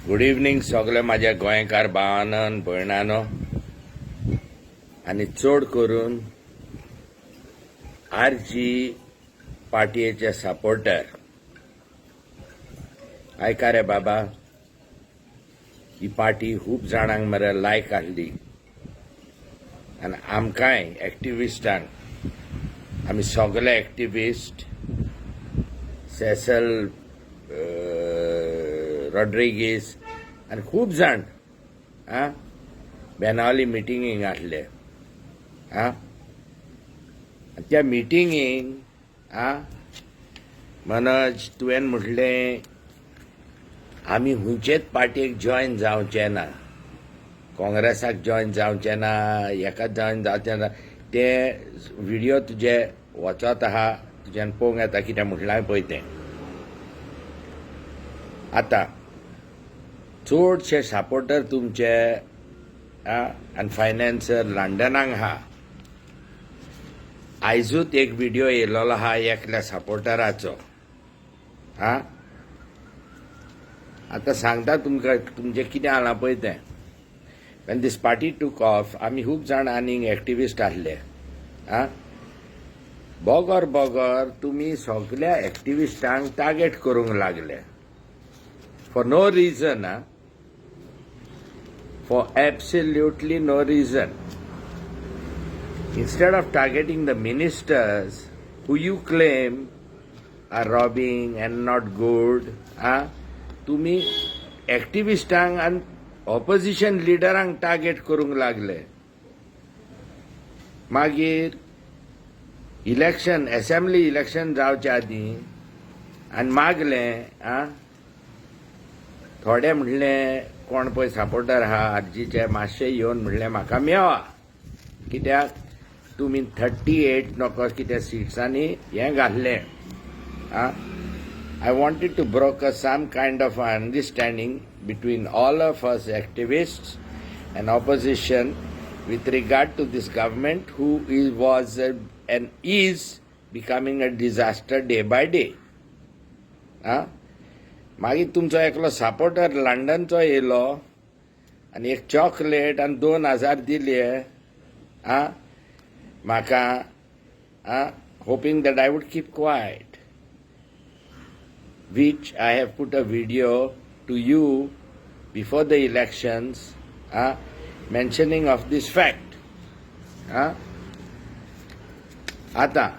Good evening सगळे माझ्या गोंयकार भावांनो आनी भयणांनो आनी चड करून आरजी पार्टयेचे सपोर्टर. आयका रे बाबा, ही पार्टी खूब जाणांक मरे लायक आहली आनी आमकांय एक्टिविस्टांक, आमी सगळे एक्टिविस्ट सेसल रॉड्रिगीस आनी खूब जाण बेनावली मिटिंगेक आसले. त्या मिटिंगेक मनोज तुवें म्हटलें आमी खंयचेच पार्टयेक जॉयन जावचे ना, काँग्रेसाक जॉयन जावचे ना, हेका जॉयन जावचे ना. ते व्हिडियो तुजे वचत आहा, तुज्यान पळोवंक येता कितें म्हटलां पळय तें. आतां चडशे सपोर्टर तुमचे आनी फायनान्सर लंडनाक आहा. आयजूच एक व्हिडियो येयलोलो आहा एकल्या सपोर्टराचो. आतां सांगता तुमकां तुमचें कितें आलां पळय तें. वेन दीस पार्टी टूक ऑफ, आमी खूब जाण आनीक एक्टिविस्ट आसले. बोगोर बोगोर तुमी सगळ्या एक्टिविस्टांक टार्गेट करूंक लागले. For no reason, for absolutely no reason. Instead of targeting the ministers who you claim are robbing and not good, तुम्ही एक्टिविस्टांक आणि ऑपोजिशन लिडरांक टार्गेट करूंक लागले. मागीर इलेक्शन, असेंब्ली इलेक्शन जावच्या आदीं आनी मागलें थोडे म्हणलें कोण पळय सपोर्टर आहा आरजीचे मातशे येवन म्हणलें म्हाका मेळा, कित्याक तुमी 38 नको कितें सिट्सांनी हें घाल्लें. I wanted to broker some kind of understanding between all of us activists and opposition with regard to this government who was and is becoming a disaster day by day. मागीर तुमचो एकलो सपोर्टर लंडनचो येयलो आनी एक chocolate आनी 2000 दिले म्हाका, hoping that I would keep quiet, which I have put a video to you before the elections mentioning of this fact. आतां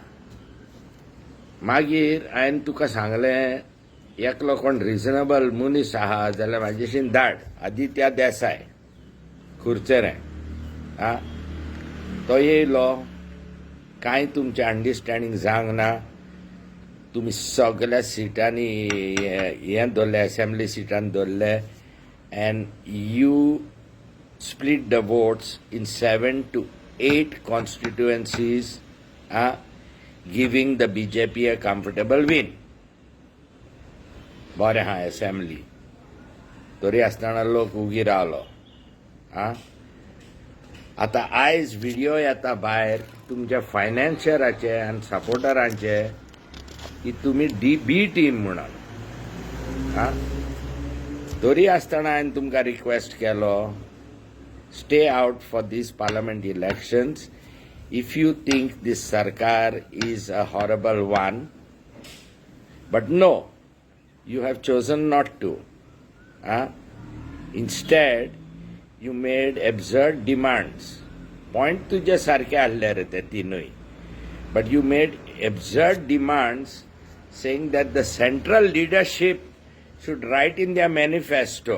मागीर हांवें तुका सांगलें एकलो कोण रिजनेबल मनीस आहा जाल्यार म्हाजेशीन धाड. आदित्य देसाय खुर्चेरे, तो येयलो. कांय तुमचें अंडरस्टँडींग जावंक ना. तुमी सगळ्या सिटांनी हें दवरलें, असेंब्ली सिटान दवरले, and you split the votes in 7 to 8 constituencies, giving the BJP a comfortable win. बरें आहा असेंब्ली, तरी आसतना लोक उगी रावलो. आतां आयज व्हिडियो येता भायर तुमच्या फायनान्शियराचे आनी सपोर्टरांचे की तुमी बी टीम म्हणून. तरी आसतना हांवें तुमकां रिक्वेस्ट केलो, stay out for this parliament elections if you think this sarkar is a horrible one. But no, you have chosen not to. Instead, you made absurd demands. Point तुझे सारखे आसले रे ते तीनूय. But you made absurd demands saying that the central leadership should write in their manifesto.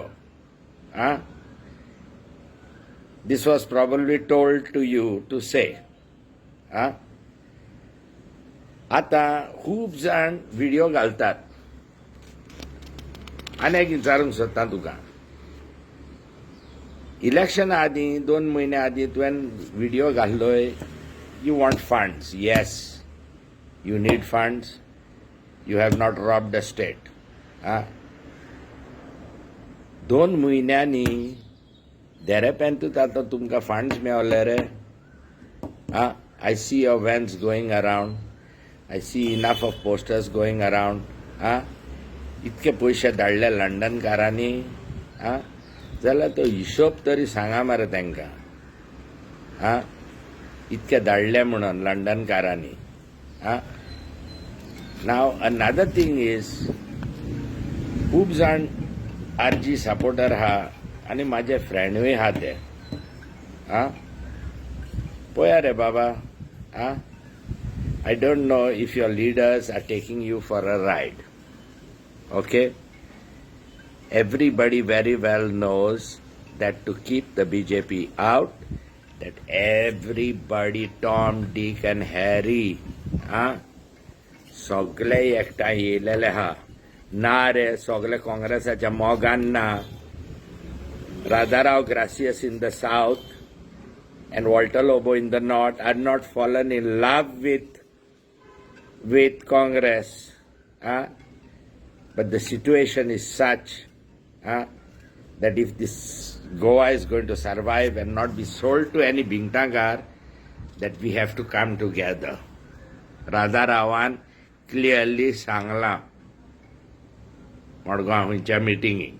This was probably told to you to say. आता खूब जाण video घालतात. आनी एक विचारूंक सोदता तुका, इलेक्शना आदीं 2 म्हयने आदीं तुवें व्हिडियो घाल्लोय, you want funds. Yes, you need funds. You have not robbed the state. 2 म्हयन्यांनी देरेपेंतूच आतां तुमकां फंड्स मेळले रे. I see your vans going around. I see enough of posters going around. इतके पयशे धाडले लंडनकारांनी आं जाल्यार तो हिशोब तरी सांगा मरे तांकां आं इतके धाडले म्हणून लंडनकारांनी आं नाव अनदर थिंग इज खूब जाण आरजी सपोर्टर आहा आनी म्हाजे फ्रेंडूय आहा ते आं पळया रे बाबा आं I don't know if your leaders are taking you for a ride. Okay? Everybody very well knows that to keep the BJP out, that everybody, Tom, Dick and Harry, सगळे एकठांय येयलेले आहा ना रे सगळे काँग्रेसाच्या मोगान ना Radharao Gracias in the south and Walter Lobo in the north are not fallen in love with Congress. But the situation is such that if this Goa is going to survive and not be sold to any Bingtangar, that we have to come together. Radharawan clearly Sangla Madgaon खंयच्या मिटिंगेक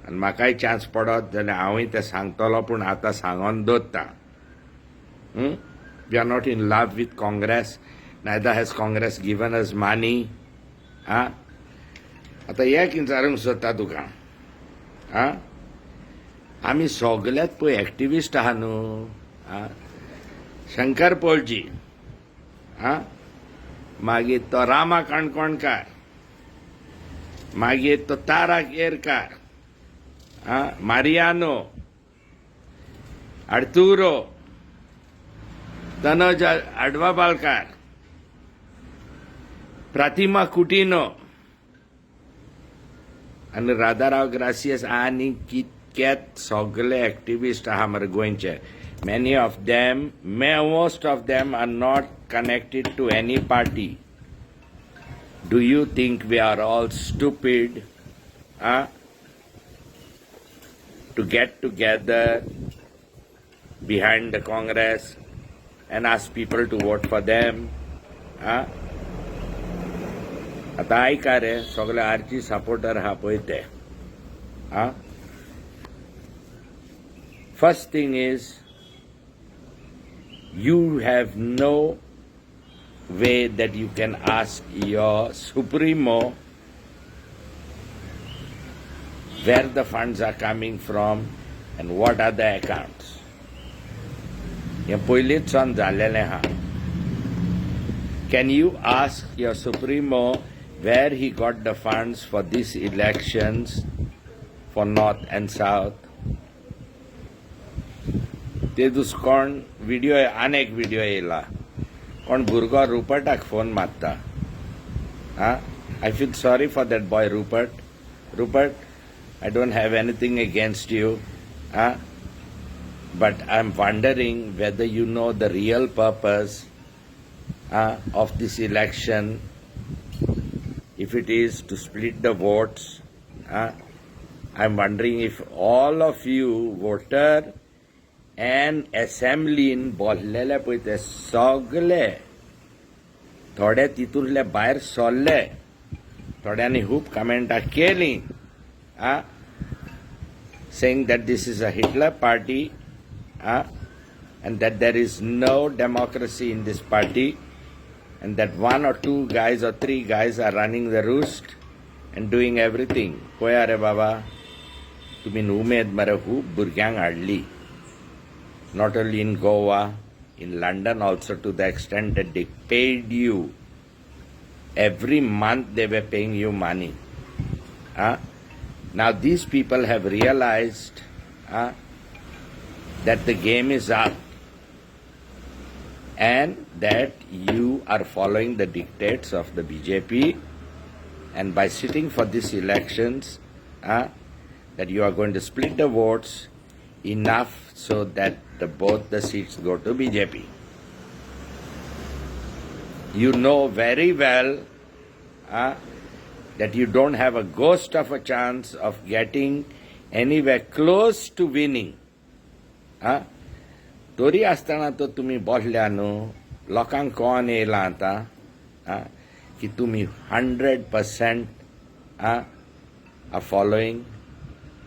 आनी म्हाकाय chance पडत जाल्यार हांवूय तें सांगतलो पूण आतां सांगोन दवरता we are not in love with Congress neither has Congress given us money. आता एक विचारूंक सोदता तुका आमी सगळेच पळय एक्टिविस्ट आहा न्हू शंकर पोळजी मागीर तो रामा काणकोणकार मागीर तो तारा केरकार मारियानो आर्तुरो तनोज आडवाबालकार प्रतिमा कुटिनो आनी राधाराव ग्रासियस आनी कितकेच सगळे एक्टिविस्ट आहा मरे गोंयचे many of them most of them are not connected to any party. Do you think we are all stupid to get together behind the Congress and ask people to vote for them? आता ऐका रे सगळे आरची supporter आहा पळय ते first thing is you have no way that you can ask your supremo where the funds are coming from and what are the accounts. हे पयलींच सावन जाल्लेलें आहा. Can you ask your supremo where he got the funds for these elections for North and South? ते दुस कोण video आनेक video येयला कोण भुरगो रुपर्टाक phone मारता I feel sorry for that boy Rupert I don't have anything against you but I am wondering whether you know the real purpose of this election if it is to split the votes I am wondering if all of you voter and assemblyन बोललेले पळय ते सगळे थोडे तितूंतले भायर सरले थोड्यांनी खूब कमेंटां केलीं saying that this is a Hitler party and that there is no democracy in this party and that one or two guys or three guys are running the roost and doing everything. पळया रे बाबा तुमी उमेद मरे खूब भुरग्यांक हाडली. Not only in Goa, in London also, to the extent that they paid you. Every month they were paying you money. Now these people have realized that the game is up and that you are following the dictates of the BJP, and by sitting for these elections, that you are going to split the votes enough so that both the seats go to BJP. You know very well that you don't have a ghost of a chance of getting anywhere close to winning. तोरी आसतना तो तुमी बोसल्या न्हू लोकांक कोण येयला आतां की तुमी 100% are following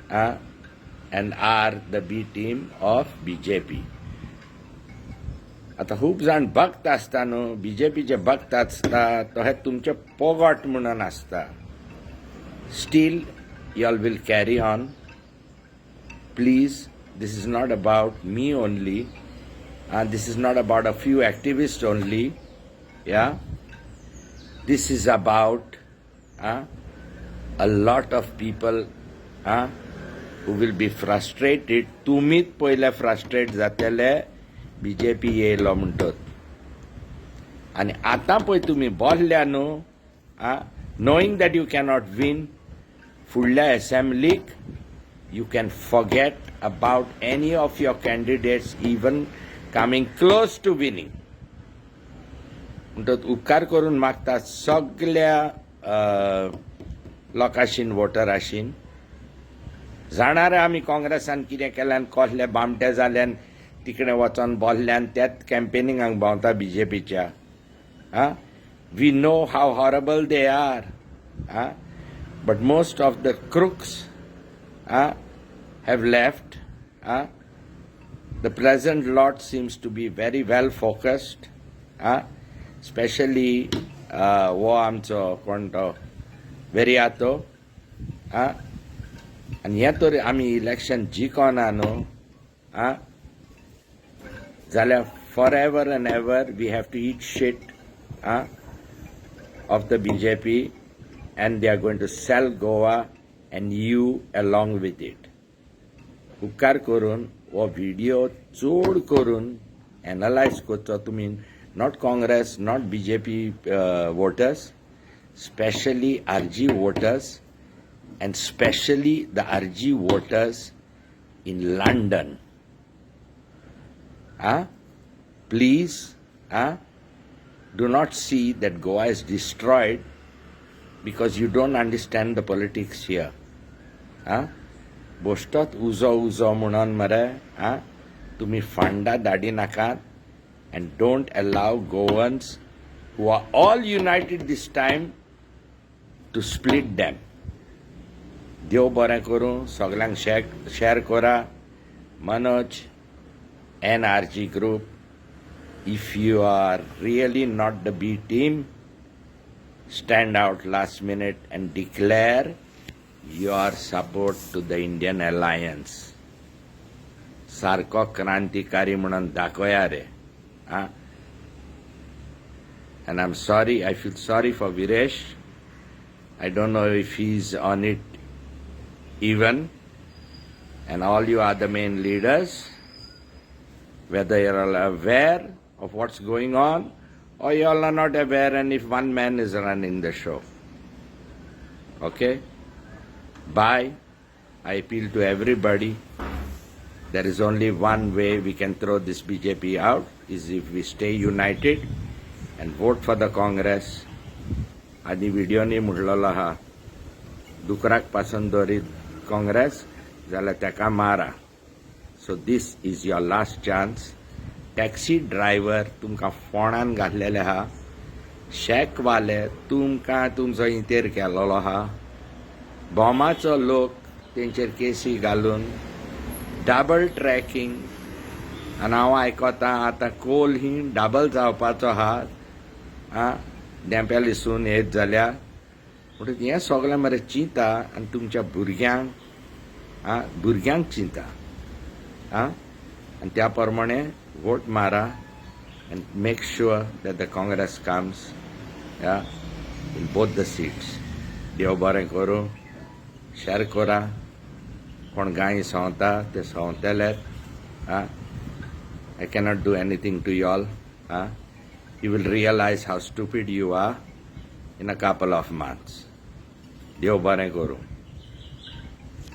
and are the B team of BJP. आता खूप जाण भक्त आसता न्हू, BJPचे भक्त आसता तो हे तुमचे पोगोट म्हणून आसता. Still, y'all will carry on. Please, this is not about me only, and this is not about a few activists only. Yeah, this is about a lot of people who will be frustrated. तुमीच पहिले frustrate जातले BJP येयलो म्हणटात. आनी आतां पळय तुमी बोल्ल्या न्हू, knowing that you cannot win, फुडल्या असेंब्लीक you can forget about any of your candidates even coming close to winning. म्हणटत उपकार करून मागता सगळ्या लोकांशीन वोटरांशीन जाणार आमी काँग्रेसान कितें केल्यान कसले बामटे जाल्यान तिकडे वचोन बोल्ल्यान त्याच कॅम्पेनिंगाक भोंवता BJPच्या. We know how horrible they are. But most of the crooks have left. The present lot seems to be very well focused. Especially वो आमचो कोण तो वेरियातो. आनी हें तर आमी इलेक्शन जिखोना न्हू, जाल्यार forever and ever we have to eat shit of the BJP, and they are going to sell Goa and you along with it. उपकार करून वो व्हिडिओ चड करून एनालायज करचो तुमी, not Congress, not BJP voters, especially RG voters, and especially the RG voters in London. Please, do not see that Goa is destroyed because you don't understand the politics here. बोस्टोत उजो म्हणून मरे तुमी फांडा धाडी नाकात, and don't allow Goans who are all united this time to split them. देव बरें करूं, सगळ्यांक शेअर करा. Manoj, NRG group, if you are really not the B team, stand out last minute and declare your support to the Indian alliance. सारको क्रांतिकारी म्हणून दाखोया रे. And I'm sorry, I feel sorry for Viresh. I don't know if he's on it even. And all you other main leaders, whether you're all aware of what's going on or you all are not aware, and if one man is running the show. Okay? Bye. I appeal to everybody. There is only one way we can throw this BJP out, is if we stay united and vote for the Congress. आदि व्हिडिओनी म्हणलेलो आहा, दुकराक पासून दवरीत काँग्रेस जाल्यार तेका मारा. So this is your last chance. Taxi driver तुमकां फोंडान घातलेले आहा, शेकवाले तुमकां तुमचो इंतेर केलेलो आहा, बॉमाचो लोक तेंचेर केसी घालून, डबल ट्रॅकिंग, आनी हांव आयकता आतां कोल ही डबल जावपाचो आहा, डेंप्यालिसून येत जाल्यार. म्हणटच हें सगळें मरे चिंता आनी तुमच्या भुरग्यांक चिंता. आनी त्या प्रमाणे वोट मारा and make sure that the Congress comes in both the seats. देव बरें करूं, शेअर करा. कोण गाय सवता ते सवतलेत. I cannot do anything to you all. You will realize how stupid you are in a couple of months. देव बरें करूं.